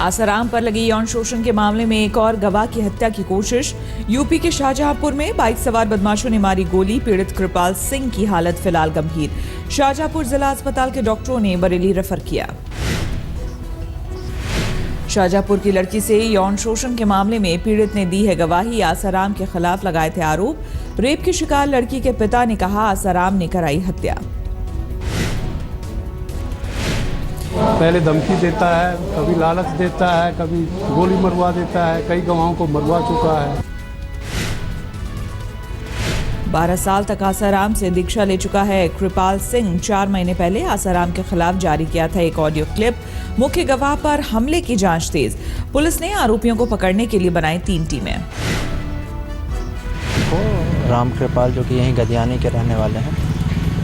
आसाराम पर लगी यौन शोषण के मामले में एक और गवाह की हत्या की कोशिश। यूपी के शाहजहांपुर में बाइक सवार बदमाशों ने मारी गोली। पीड़ित कृपाल सिंह की हालत फिलहाल गंभीर। शाहजहांपुर जिला अस्पताल के डॉक्टरों ने बरेली रेफर किया। शाहजहांपुर की लड़की से यौन शोषण के मामले में पीड़ित ने दी है गवाही। आसाराम के खिलाफ लगाए थे आरोप। रेप की शिकार लड़की के पिता ने कहा आसाराम ने कराई हत्या। पहले धमकी देता है, कभी लालच देता है, कभी गोली मरवा देता है, कई गवाहों को मरवा चुका है। 12 साल तक आसाराम से दीक्षा ले चुका है कृपाल सिंह। 4 महीने पहले आसाराम के खिलाफ जारी किया था एक ऑडियो क्लिप। मुख्य गवाह पर हमले की जांच तेज। पुलिस ने आरोपियों को पकड़ने के लिए बनाई 3 टीमें। राम कृपाल जो कि यहीं गदियानी के रहने वाले हैं,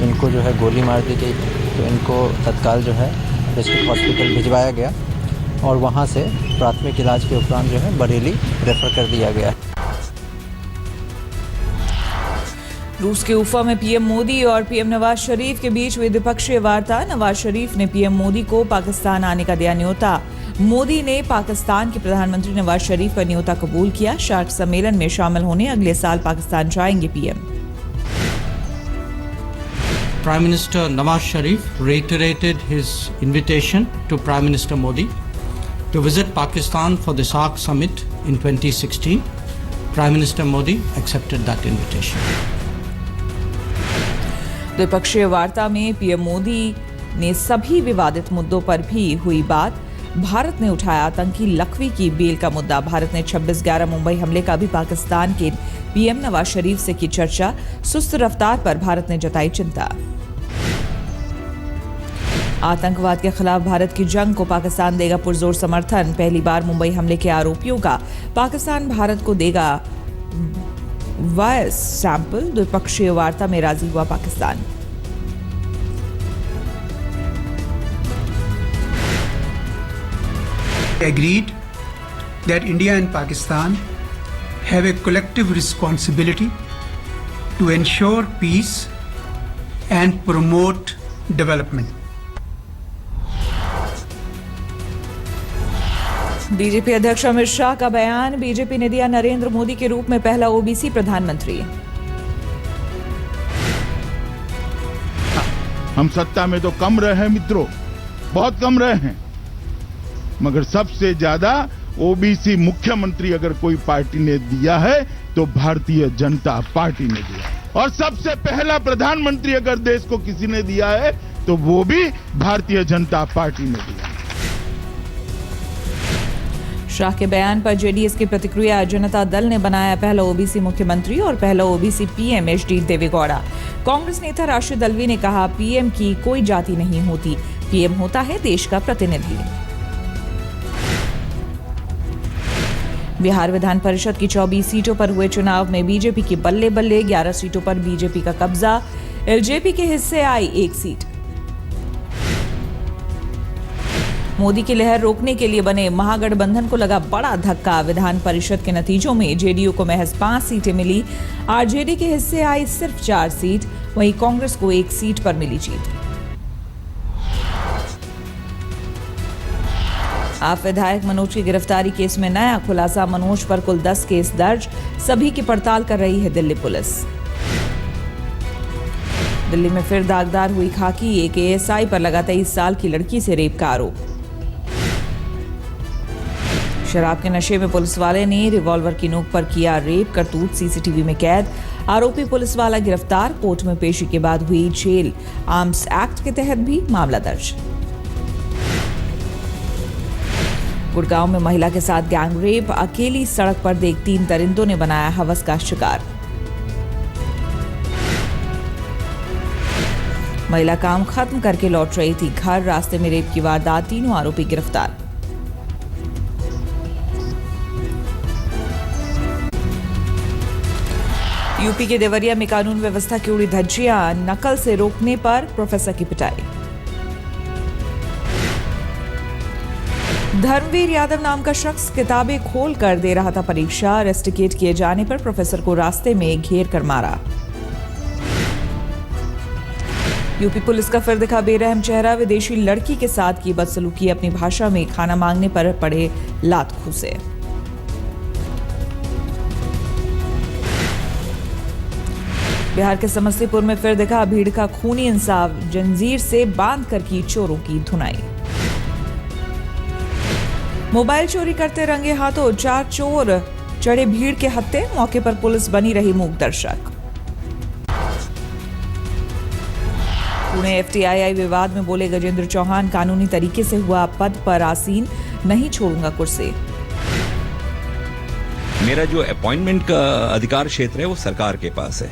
इनको जो है गोली मार दी गई, तो इनको तत्काल जो है डिस्ट्रिक्ट हॉस्पिटल भिजवाया गया और वहां से प्राथमिक इलाज के उपरांत जो है बरेली रेफर कर दिया गया। रूस के उफा में पीएम मोदी और पीएम नवाज शरीफ के बीच हुई द्विपक्षीय वार्ता। नवाज शरीफ ने पीएम मोदी को पाकिस्तान आने का दिया न्योता। मोदी ने पाकिस्तान के प्रधानमंत्री नवाज शरीफ का न्योता कबूल किया। शार्क सम्मेलन में शामिल होने अगले साल पाकिस्तान जाएंगे PM. Prime Minister Nawaz Sharif reiterated his invitation to Prime Minister Modi to visit Pakistan for the SAARC summit in 2016. Prime Minister Modi accepted that invitation. द्विपक्षीय वार्ता में पीएम मोदी ने सभी विवादित मुद्दों पर भी हुई बात। भारत ने उठाया आतंकी लखवी की बेल का मुद्दा। भारत ने 26/11 मुंबई हमले का भी पाकिस्तान के पीएम नवाज शरीफ से की चर्चा। सुस्त रफ्तार पर भारत ने जताई चिंता। आतंकवाद के खिलाफ भारत की जंग को पाकिस्तान देगा पुरजोर समर्थन। पहली बार मुंबई हमले के आरोपियों का पाकिस्तान भारत को देगा वॉयस सैंपल। द्विपक्षीय वार्ता में राजी हुआ Pakistan. Agreed that India and Pakistan have a collective responsibility to ensure peace and promote development. BJP अध्यक्ष अमित शाह का बयान। बीजेपी ने दिया नरेंद्र मोदी के रूप में पहला ओबीसी प्रधानमंत्री। हम सत्ता में तो कम रहे हैं मित्रों, बहुत कम रहे हैं, मगर सबसे ज्यादा ओबीसी मुख्यमंत्री अगर कोई पार्टी ने दिया है तो भारतीय जनता पार्टी ने दिया। और सबसे पहला प्रधानमंत्री अगर देश को किसी ने दिया है तो वो भी भारतीय जनता पार्टी ने दिया। शाह के बयान पर जेडीएस की प्रतिक्रिया। जनता दल ने बनाया पहला ओबीसी मुख्यमंत्री और पहला OBC PM HD Deve Gowda. Congress नेता राशिद अल्वी ने कहा पीएम की कोई जाति नहीं होती, पीएम होता है देश का प्रतिनिधि। बिहार विधान परिषद की 24 सीटों पर हुए चुनाव में बीजेपी की बल्ले बल्ले। 11 सीटों पर बीजेपी का कब्जा। एलजेपी के हिस्से आई 1 सीट। मोदी की लहर रोकने के लिए बने महागठबंधन को लगा बड़ा धक्का। विधान परिषद के नतीजों में जेडीयू को महज 5 सीटें मिली। आरजेडी के हिस्से आई सिर्फ 4 सीट। वहीं कांग्रेस को 1 सीट पर मिली जीत। आप विधायक मनोज की गिरफ्तारी केस में नया खुलासा। मनोज पर कुल 10 केस दर्ज। सभी की पड़ताल कर रही है दिल्ली पुलिस। दिल्ली में फिर दागदार हुई खाकी। एक एएसआई पर लगा 23 साल की लड़की से रेप का आरोप। शराब के नशे में पुलिस वाले ने रिवॉल्वर की नोक पर किया रेप। करतूत सीसीटीवी में कैद। आरोपी पुलिस वाला गिरफ्तार। कोर्ट में पेशी के बाद हुई जेल। आर्म्स एक्ट के तहत भी मामला दर्ज। गुड़गांव में महिला के साथ गैंग रेप। अकेली सड़क पर देख 3 दरिंदों ने बनाया हवस का शिकार। महिला काम खत्म करके लौट रही थी घर। रास्ते में रेप की वारदात। 3 आरोपी गिरफ्तार। यूपी के देवरिया में कानून व्यवस्था की उड़ी धज्जियां। नकल से रोकने पर प्रोफेसर की पिटाई। धर्मवीर यादव नाम का शख्स किताबें खोल कर दे रहा था परीक्षा। रेस्टिकेट किए जाने पर प्रोफेसर को रास्ते में घेर कर मारा। यूपी पुलिस का फिर दिखा बेरहम चेहरा, विदेशी लड़की के साथ की बदसलूकी, अपनी भाषा में खाना मांगने पर पड़े लात घूंसे। बिहार के समस्तीपुर में फिर दिखा भीड़ का खूनी इंसाफ, जंजीर से बांधकर की चोरों की धुनाई। मोबाइल चोरी करते रंगे हाथों 4 चोर चढ़े भीड़ के हत्थे, मौके पर पुलिस बनी रही मूक दर्शक। पुणे एफटीआई विवाद में बोले गजेंद्र चौहान, कानूनी तरीके से हुआ पद पर आसीन, नहीं छोड़ूंगा कुर्सी। मेरा जो अपॉइंटमेंट का अधिकार क्षेत्र है वो सरकार के पास है।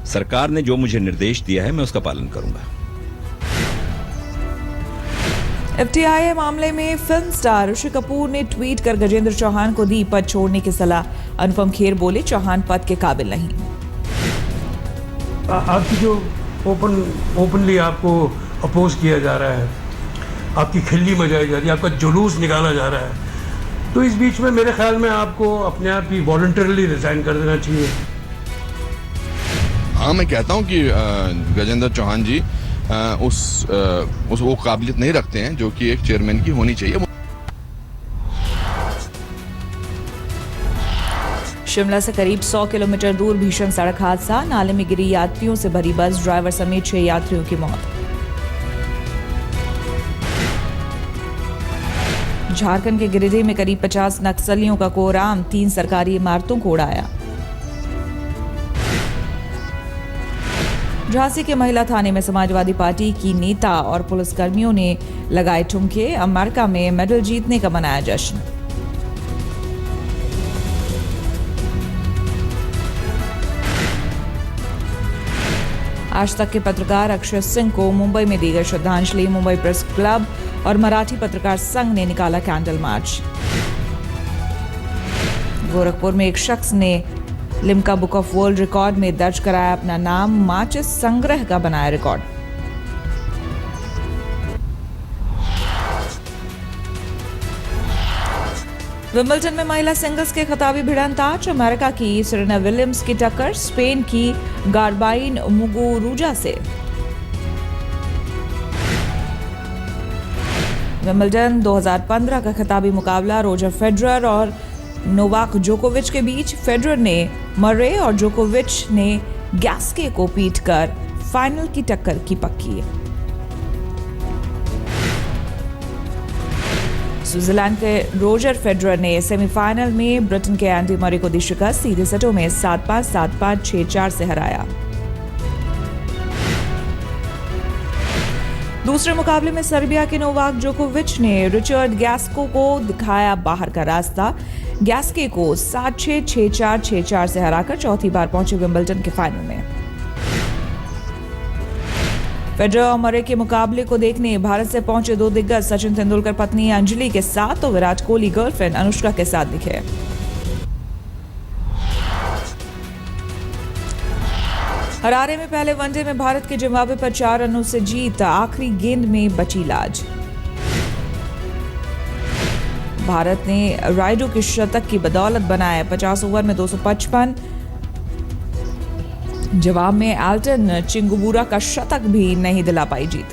सरकार ने जो मुझे निर्देश दिया है मैं उसका पालन करूंगा। एफटीआई मामले में फिल्म स्टार ऋषि कपूर ने ट्वीट कर गजेंद्र चौहान को दी पद छोड़ने की सलाह। अनुपम खेर बोले, चौहान पद के काबिल नहीं। आपकी जो ओपनली आपको अपोज किया जा रहा है, आपकी खिल्ली मचाई जा रही है, आपका जुलूस निकाला जा रहा है, तो इस बीच में मेरे ख्याल में आपको अपने आप ही वॉलंटरली रिजाइन कर देना चाहिए। हाँ, मैं कहता हूँ कि गजेंद्र चौहान जी उस वो काबिलियत नहीं रखते हैं जो कि एक चेयरमैन की होनी चाहिए। शिमला से करीब 100 किलोमीटर दूर भीषण सड़क हादसा, नाले में गिरी यात्रियों से भरी बस, ड्राइवर समेत 6 यात्रियों की मौत। झारखंड के गिरिडीह में करीब 50 नक्सलियों का कोराम, 3 सरकारी इमारतों को उड़ाया। झांसी के महिला थाने में समाजवादी पार्टी की नेता और पुलिसकर्मियों ने लगाए ठुमके, अमेरिका में मेडल जीतने का मनाया जश्न। आज तक के पत्रकार अक्षय सिंह को मुंबई में दी गई श्रद्धांजलि, मुंबई प्रेस क्लब और मराठी पत्रकार संघ ने निकाला कैंडल मार्च। गोरखपुर में एक शख्स ने Limca book of world record में दर्ज कराया अपना नाम, माचिस संग्रह का बनाया रिकॉर्ड। विंबलडन में महिला सिंगल्स के खिताबी भिड़ंत, अमेरिका की सेरेना विलियम्स की टक्कर स्पेन की गार्बाइन मुगुरुजा से। विंबलडन 2015 का खिताबी मुकाबला रोजर फेडरर और नोवाक जोकोविच के बीच। फेडरर ने मर्रे और जोकोविच ने गैस्के को पीटकर फाइनल की टक्कर की पक्की। स्विट्जरलैंड के रोजर फेडरर ने सेमीफाइनल में ब्रिटेन के एंडी मरे को दी शिकस्त, सीधे सेटों में 7-5, 7-5, 6-4 से हराया। दूसरे मुकाबले में सर्बिया के नोवाक जोकोविच ने रिचर्ड गैस्को को दिखाया बाहर का रास्ता, गैस्के को 7-6, 6-4, 6-4 से हराकर चौथी बार पहुंचे विंबलडन के फाइनल में। फेडरर और मरे के मुकाबले को देखने भारत से पहुंचे 2 दिग्गज, सचिन तेंदुलकर पत्नी अंजलि के साथ तो विराट कोहली गर्लफ्रेंड अनुष्का के साथ दिखे। हरारे में पहले वनडे में भारत के जिम्बाब्वे पर 4 रनों से जीत, आखिरी गेंद में बची लाज। भारत ने राइडू की शतक की बदौलत बनाए 50 ओवर में 255, जवाब में एल्टन चिंगुबुरा का शतक भी नहीं दिला पाई जीत।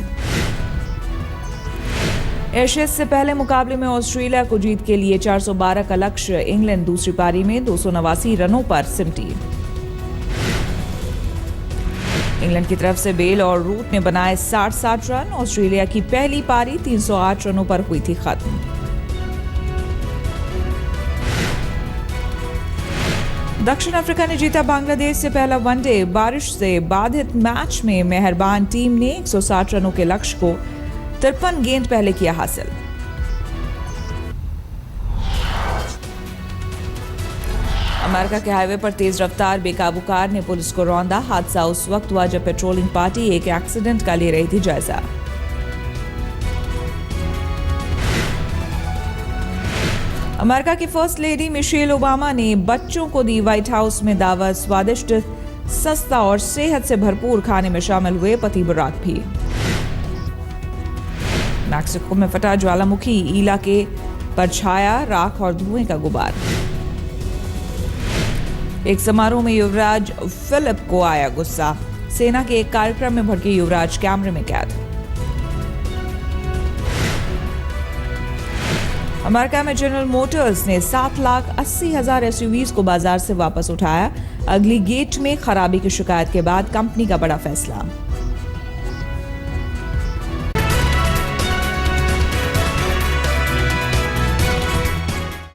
एशेज से पहले मुकाबले में ऑस्ट्रेलिया को जीत के लिए 412 का लक्ष्य, इंग्लैंड दूसरी पारी में 289 रनों पर सिमटी। इंग्लैंड की तरफ से बेल और रूट ने बनाए 60 रन, ऑस्ट्रेलिया की पहली पारी 308 रनों पर हुई थी खत्म। दक्षिण अफ्रीका ने जीता बांग्लादेश से पहला वनडे, बारिश से बाधित मैच में मेहरबान टीम ने 160 रनों के लक्ष्य को 53 गेंद पहले किया हासिल। अमेरिका के हाईवे पर तेज रफ्तार बेकाबू कार ने पुलिस को रौंदा, हादसा उस वक्त हुआ जब पेट्रोलिंग पार्टी एक एक्सीडेंट का ले रही थी जायजा। अमेरिका की फर्स्ट लेडी मिशेल ओबामा ने बच्चों को दी व्हाइट हाउस में दावत, स्वादिष्ट, सस्ता और सेहत से भरपूर खाने में शामिल हुए पति बराक भी। मैक्सिको में फटा ज्वालामुखी, इलाके पर छाया राख और धुएं का गुबार। एक समारोह में युवराज फिलिप को आया गुस्सा, सेना के एक कार्यक्रम में भड़के युवराज कैमरे में कैद। अमेरिका में जनरल मोटर्स ने 7,80,000 एसयूवीज को बाजार से वापस उठाया। अगली गेट में खराबी की शिकायत के बाद कंपनी का बड़ा फैसला।